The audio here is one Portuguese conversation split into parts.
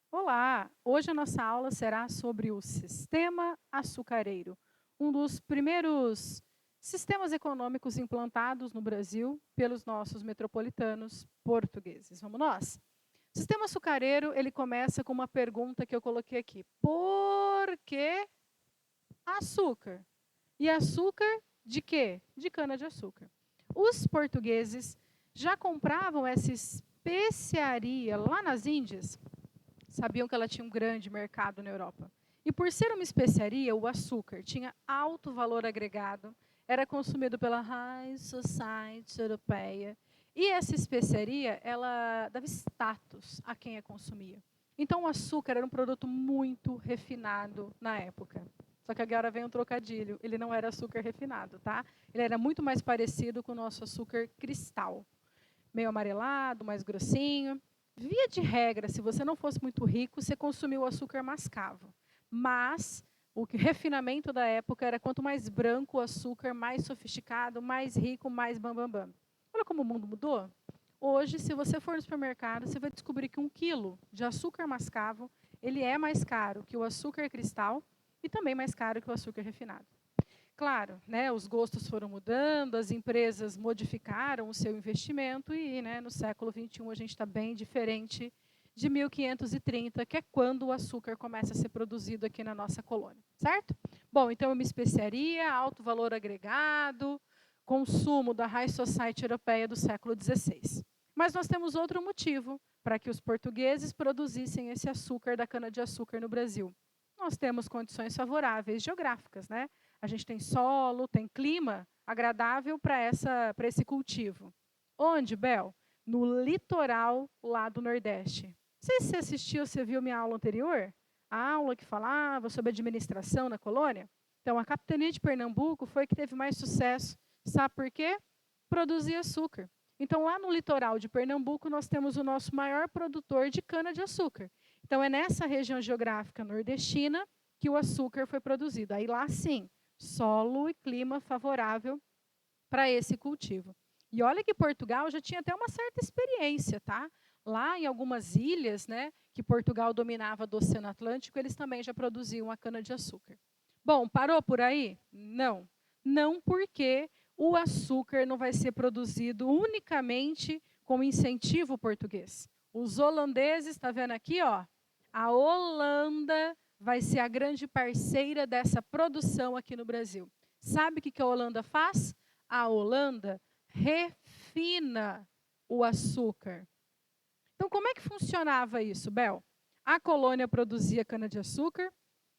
Olá! Hoje a nossa aula será sobre o sistema açucareiro, um dos primeiros sistemas econômicos implantados no Brasil pelos nossos metropolitanos portugueses. Vamos nós? O sistema açucareiro, ele começa com uma pergunta que eu coloquei aqui. Por que açúcar? E açúcar de quê? De cana-de-açúcar. Os portugueses já compravam essa especiaria lá nas Índias, sabiam que ela tinha um grande mercado na Europa. E por ser uma especiaria, o açúcar tinha alto valor agregado, era consumido pela High Society europeia. E essa especiaria, ela dava status a quem a consumia. Então o açúcar era um produto muito refinado na época. Só que agora vem um trocadilho, ele não era açúcar refinado, tá? Ele era muito mais parecido com o nosso açúcar cristal. Meio amarelado, mais grossinho. Via de regra, se você não fosse muito rico, você consumia o açúcar mascavo. Mas o refinamento da época era quanto mais branco o açúcar, mais sofisticado, mais rico, mais bambambam. Olha como o mundo mudou. Hoje, se você for no supermercado, você vai descobrir que 1 quilo de açúcar mascavo, ele é mais caro que o açúcar cristal e também mais caro que o açúcar refinado. Claro, né, os gostos foram mudando, as empresas modificaram o seu investimento e, né, no século XXI a gente está bem diferente de 1530, que é quando o açúcar começa a ser produzido aqui na nossa colônia, certo? Bom, então é uma especiaria, alto valor agregado, consumo da High Society europeia do século XVI. Mas nós temos outro motivo para que os portugueses produzissem esse açúcar da cana-de-açúcar no Brasil. Nós temos condições favoráveis geográficas, né? A gente tem solo, tem clima agradável para esse cultivo. Onde, Bel? No litoral lá do Nordeste. Não sei se você assistiu, você viu minha aula anterior, a aula que falava sobre administração na colônia. Então, a capitania de Pernambuco foi que teve mais sucesso. Sabe por quê? Produzia açúcar. Então, lá no litoral de Pernambuco, nós temos o nosso maior produtor de cana-de-açúcar. Então, é nessa região geográfica nordestina que o açúcar foi produzido. Aí lá sim, solo e clima favorável para esse cultivo. E olha que Portugal já tinha até uma certa experiência, tá? Lá em algumas ilhas, né, que Portugal dominava do Oceano Atlântico, eles também já produziam a cana-de-açúcar. Bom, parou por aí? Não. Não porque o açúcar não vai ser produzido unicamente com incentivo português. Os holandeses, está vendo aqui, ó? A Holanda vai ser a grande parceira dessa produção aqui no Brasil. Sabe o que a Holanda faz? A Holanda refina o açúcar. Então, como é que funcionava isso, Bel? A colônia produzia cana-de-açúcar,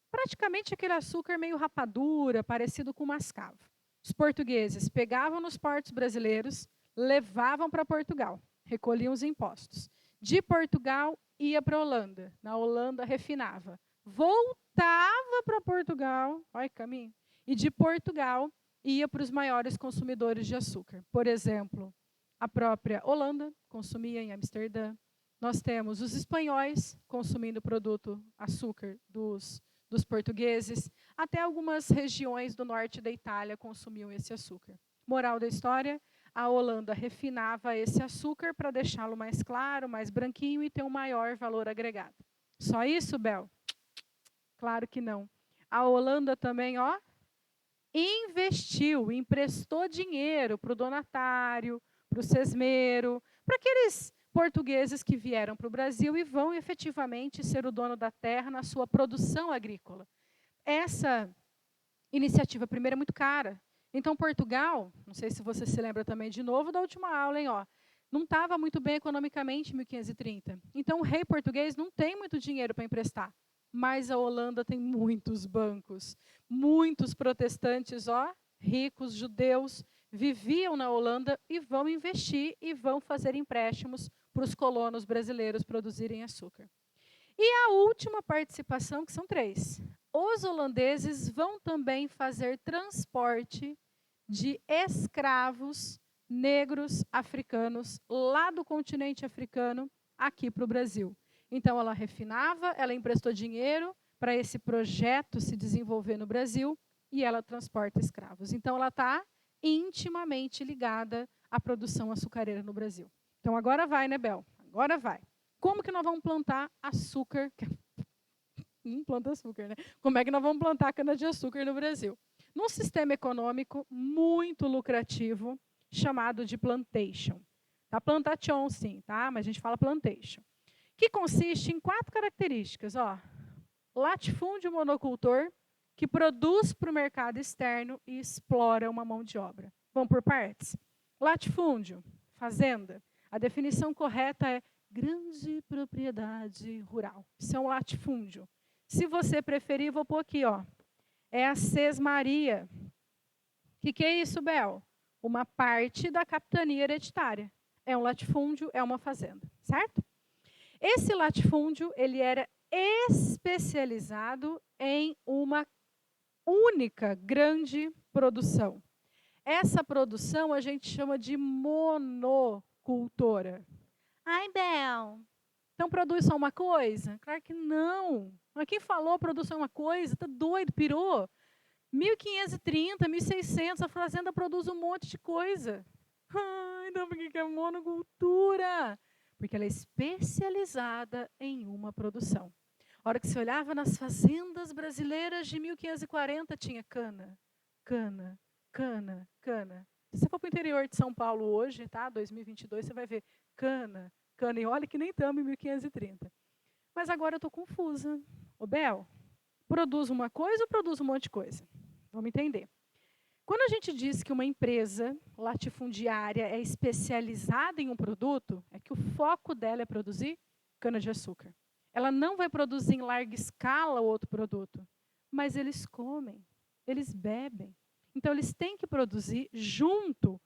praticamente aquele açúcar meio rapadura, parecido com mascavo. Os portugueses pegavam nos portos brasileiros, levavam para Portugal, recolhiam os impostos. De Portugal, ia para a Holanda. Na Holanda, refinava. Voltava para Portugal, olha que caminho, e de Portugal ia para os maiores consumidores de açúcar. Por exemplo, a própria Holanda consumia em Amsterdã. Nós temos os espanhóis consumindo produto açúcar dos portugueses. Até algumas regiões do norte da Itália consumiam esse açúcar. Moral da história, a Holanda refinava esse açúcar para deixá-lo mais claro, mais branquinho e ter um maior valor agregado. Só isso, Bel? Claro que não. A Holanda também, ó, investiu, emprestou dinheiro para o donatário, para o sesmeiro, para aqueles portugueses que vieram para o Brasil e vão efetivamente ser o dono da terra na sua produção agrícola. Essa iniciativa primeira é muito cara. Então, Portugal, não sei se você se lembra também de novo da última aula, hein, ó, não estava muito bem economicamente em 1530. Então, o rei português não tem muito dinheiro para emprestar. Mas a Holanda tem muitos bancos. Muitos protestantes, ó, ricos, judeus, viviam na Holanda e vão investir e vão fazer empréstimos para os colonos brasileiros produzirem açúcar. E a última participação, que são 3. Os holandeses vão também fazer transporte de escravos negros africanos lá do continente africano aqui para o Brasil. Então, ela refinava, ela emprestou dinheiro para esse projeto se desenvolver no Brasil e ela transporta escravos. Então, ela está intimamente ligada à produção açucareira no Brasil. Então, agora vai, né, Bel? Agora vai. Como que nós vamos plantar açúcar? Não planta açúcar, né? Como é que nós vamos plantar cana-de-açúcar no Brasil? Num sistema econômico muito lucrativo, chamado de plantation. Tá? Plantation, sim, tá? Mas a gente fala plantation. Que consiste em 4 características. Ó. Latifúndio monocultor, que produz para o mercado externo e explora uma mão de obra. Vamos por partes? Latifúndio, fazenda. A definição correta é grande propriedade rural. Isso é um latifúndio. Se você preferir, vou pôr aqui, ó. É a sesmaria. O que é isso, Bel? Uma parte da capitania hereditária. É um latifúndio, é uma fazenda, certo? Esse latifúndio, ele era especializado em uma única grande produção. Essa produção a gente chama de monocultora. Ai, Bel, então produz só uma coisa? Claro que não. Mas quem falou produção é uma coisa? Tá doido, pirou? 1530, 1600, a fazenda produz um monte de coisa. Então por que é monocultura? Porque ela é especializada em uma produção. A hora que você olhava nas fazendas brasileiras de 1540, tinha cana, cana, cana, cana. Se você for para o interior de São Paulo hoje, tá? 2022, você vai ver cana, cana. E olha que nem estamos em 1530. Mas agora eu estou confusa. Ô, Bel, produz uma coisa ou produz um monte de coisa? Vamos entender. Quando a gente diz que uma empresa latifundiária é especializada em um produto, é que o foco dela é produzir cana-de-açúcar. Ela não vai produzir em larga escala outro produto, mas eles comem, eles bebem. Então, eles têm que produzir junto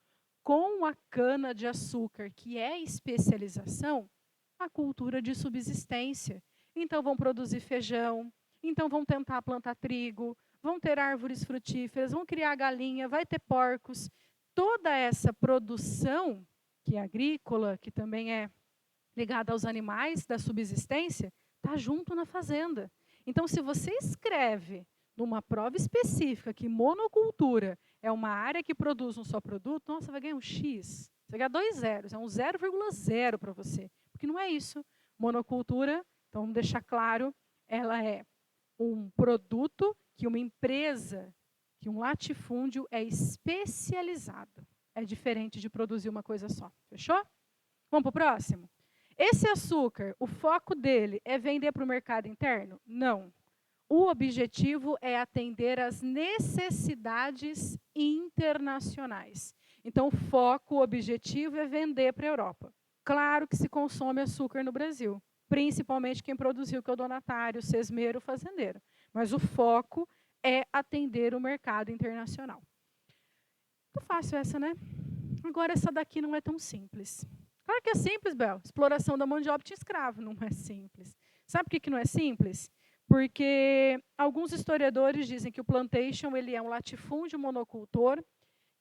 com a cana-de-açúcar, que é especialização, a cultura de subsistência. Então, vão produzir feijão, então vão tentar plantar trigo, vão ter árvores frutíferas, vão criar galinha, vai ter porcos. Toda essa produção, que é agrícola, que também é ligada aos animais da subsistência, está junto na fazenda. Então, se você escreve numa prova específica que monocultura é uma área que produz um só produto, nossa, vai ganhar um X. Você vai ganhar 2 zeros, é um 0,0 para você. Porque não é isso. Monocultura, então vamos deixar claro, ela é um produto que uma empresa, que um latifúndio é especializado. É diferente de produzir uma coisa só. Fechou? Vamos para o próximo? Esse açúcar, o foco dele é vender para o mercado interno? Não. O objetivo é atender às necessidades internacionais. Então, o foco, o objetivo é vender para a Europa. Claro que se consome açúcar no Brasil, principalmente quem produziu, que é o donatário, o sesmeiro, o fazendeiro. Mas o foco é atender o mercado internacional. Muito fácil essa, né? Agora, essa daqui não é tão simples. Claro que é simples, Bel. Exploração da mão de obra de escravo não é simples. Sabe por que não é simples? Porque alguns historiadores dizem que o plantation ele é um latifúndio monocultor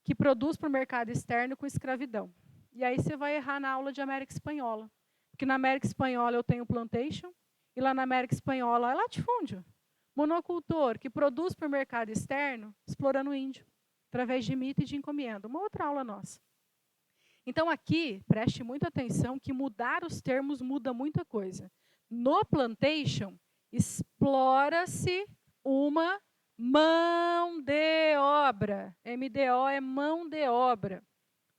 que produz para o mercado externo com escravidão. E aí você vai errar na aula de América Espanhola. Porque na América Espanhola eu tenho plantation e lá na América Espanhola é latifúndio. Monocultor que produz para o mercado externo explorando o índio, através de mito e de encomenda. Uma outra aula nossa. Então aqui, preste muita atenção que mudar os termos muda muita coisa. No plantation, explora-se uma mão de obra. MDO é mão de obra.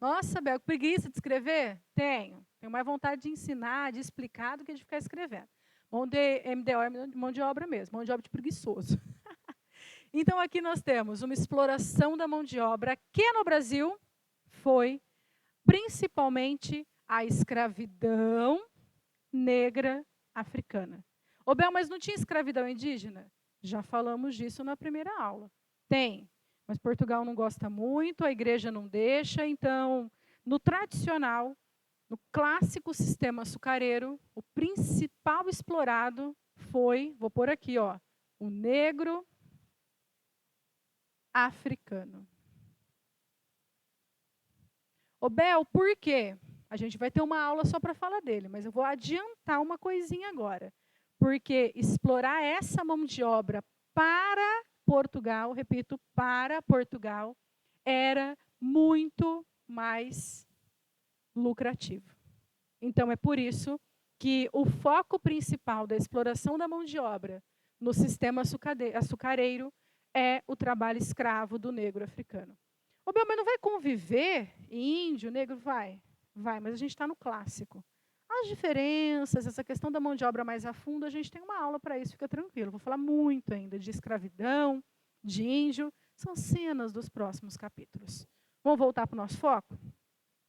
Nossa, Bel, que preguiça de escrever? Tenho. Tenho mais vontade de ensinar, de explicar, do que de ficar escrevendo. MDO é mão de obra mesmo, mão de obra de preguiçoso. Então, aqui nós temos uma exploração da mão de obra que no Brasil foi principalmente a escravidão negra africana. Ô, Bel, mas não tinha escravidão indígena? Já falamos disso na primeira aula. Tem, mas Portugal não gosta muito, a igreja não deixa, então, no tradicional, no clássico sistema açucareiro, o principal explorado foi, vou pôr aqui, ó, o negro africano. Ô, Bel, por quê? A gente vai ter uma aula só para falar dele, mas eu vou adiantar uma coisinha agora. Porque explorar essa mão de obra para Portugal, repito, para Portugal, era muito mais lucrativo. Então, é por isso que o foco principal da exploração da mão de obra no sistema açucareiro é o trabalho escravo do negro africano. Ô, Bel, mas não vai conviver índio, negro? Vai, mas a gente está no clássico. As diferenças, essa questão da mão de obra mais a fundo, a gente tem uma aula para isso, fica tranquilo. Vou falar muito ainda de escravidão, de índio, são cenas dos próximos capítulos. Vamos voltar para o nosso foco?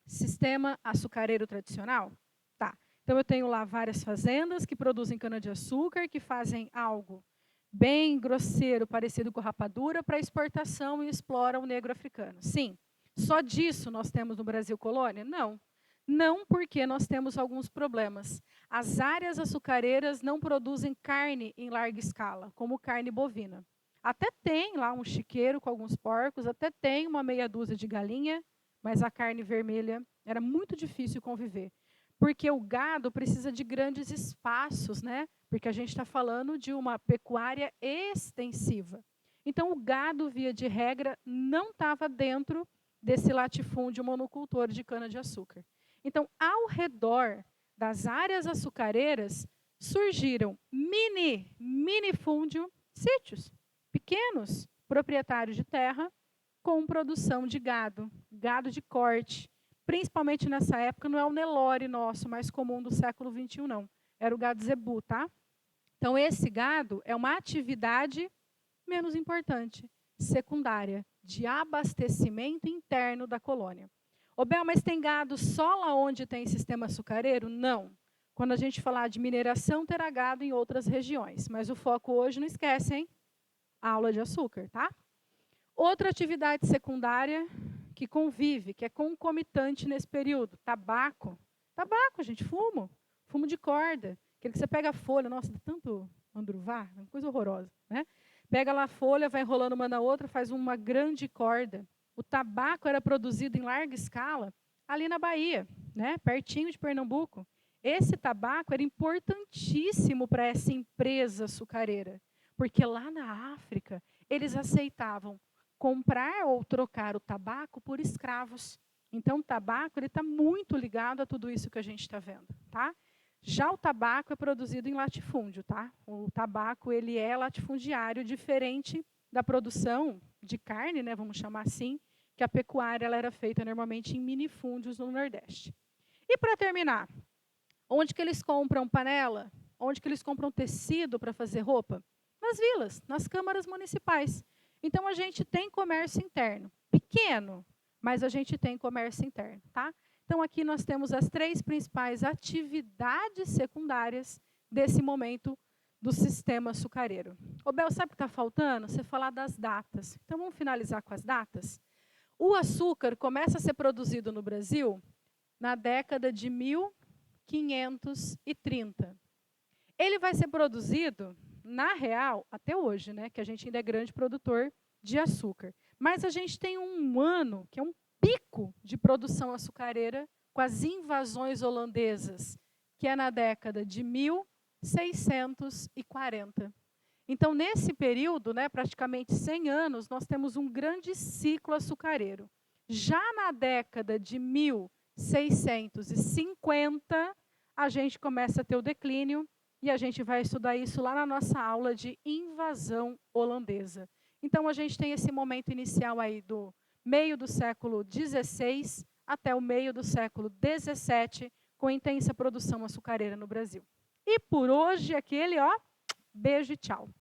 Sistema açucareiro tradicional? Tá. Então, eu tenho lá várias fazendas que produzem cana-de-açúcar, que fazem algo bem grosseiro, parecido com rapadura, para exportação e exploram o negro africano. Sim. Só disso nós temos no Brasil colônia? Não. Não, porque nós temos alguns problemas. As áreas açucareiras não produzem carne em larga escala, como carne bovina. Até tem lá um chiqueiro com alguns porcos, até tem uma meia dúzia de galinha, mas a carne vermelha era muito difícil conviver. Porque o gado precisa de grandes espaços, né? Porque a gente está falando de uma pecuária extensiva. Então, o gado, via de regra, não estava dentro desse latifúndio monocultor de cana-de-açúcar. Então, ao redor das áreas açucareiras, surgiram minifúndio, sítios pequenos, proprietários de terra, com produção de gado de corte. Principalmente nessa época, não é o Nelore nosso, mais comum do século XXI, não. Era o gado zebu, tá? Então, esse gado é uma atividade menos importante, secundária, de abastecimento interno da colônia. Ô, Bel, mas tem gado só lá onde tem sistema açucareiro? Não. Quando a gente falar de mineração, terá gado em outras regiões. Mas o foco hoje, não esquece, hein? Aula de açúcar, tá? Outra atividade secundária que convive, que é concomitante nesse período, tabaco. Tabaco, gente, fumo de corda. Aquele que você pega a folha, nossa, dá tanto andruvá, uma coisa horrorosa, né? Pega lá a folha, vai enrolando uma na outra, faz uma grande corda. O tabaco era produzido em larga escala ali na Bahia, né? Pertinho de Pernambuco. Esse tabaco era importantíssimo para essa empresa açucareira, porque lá na África eles aceitavam comprar ou trocar o tabaco por escravos. Então, o tabaco está muito ligado a tudo isso que a gente está vendo, tá? Já o tabaco é produzido em latifúndio, tá? O tabaco ele é latifundiário, diferente da produção de carne, né, vamos chamar assim, que a pecuária ela era feita normalmente em minifúndios no Nordeste. E para terminar, onde que eles compram panela? Onde que eles compram tecido para fazer roupa? Nas vilas, nas câmaras municipais. Então, a gente tem comércio interno, pequeno, mas a gente tem comércio interno, tá? Então, aqui nós temos as 3 principais atividades secundárias desse momento do sistema açucareiro. Ô, Bel, sabe o que está faltando? Você falar das datas. Então, vamos finalizar com as datas? O açúcar começa a ser produzido no Brasil na década de 1530. Ele vai ser produzido, na real, até hoje, né, que a gente ainda é grande produtor de açúcar. Mas a gente tem um ano, que é um pico de produção açucareira com as invasões holandesas, que é na década de 1640. Então, nesse período, né, praticamente 100 anos, nós temos um grande ciclo açucareiro. Já na década de 1650, a gente começa a ter o declínio, e a gente vai estudar isso lá na nossa aula de invasão holandesa. Então, a gente tem esse momento inicial aí do meio do século XVI até o meio do século XVII, com intensa produção açucareira no Brasil. E por hoje, aquele, ó, beijo e tchau.